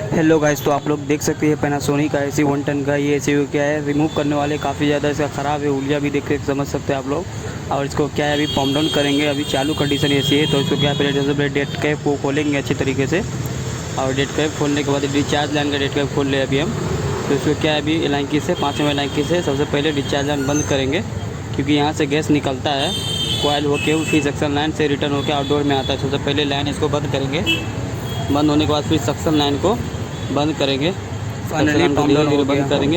Hello guys, तो आप लोग देख सकते हैं पैनासोनिक का एसी 1 टन का ये एसी क्या है, रिमूव करने वाले काफ़ी ज़्यादा इसका ख़राब है। उलिया भी देख के समझ सकते हैं आप लोग। और इसको क्या है अभी पम्प डाउन करेंगे। अभी चालू कंडीशन एसी है, तो इसको क्या पहले जैसे पहले डेट कैप को खोलेंगे अच्छी तरीके से। और डेट कैप खोलने के बाद डिस्चार्ज लाइन का डेट कैप खोल ले अभी हम। तो इसको क्या है अभी एलाइंकी से 5 mm एलाइंकी से सबसे पहले डिस्चार्ज लाइन बंद करेंगे, क्योंकि यहाँ से गैस निकलता है कोयल होके उसी सक्शन लाइन से रिटर्न होकर आउटडोर में आता है। सबसे पहले लाइन इसको बंद करेंगे। बंद होने के बाद फिर सक्शन लाइन को बंद करेंगे। फाइनली पंप डाउन हो गया। बंद करेंगे।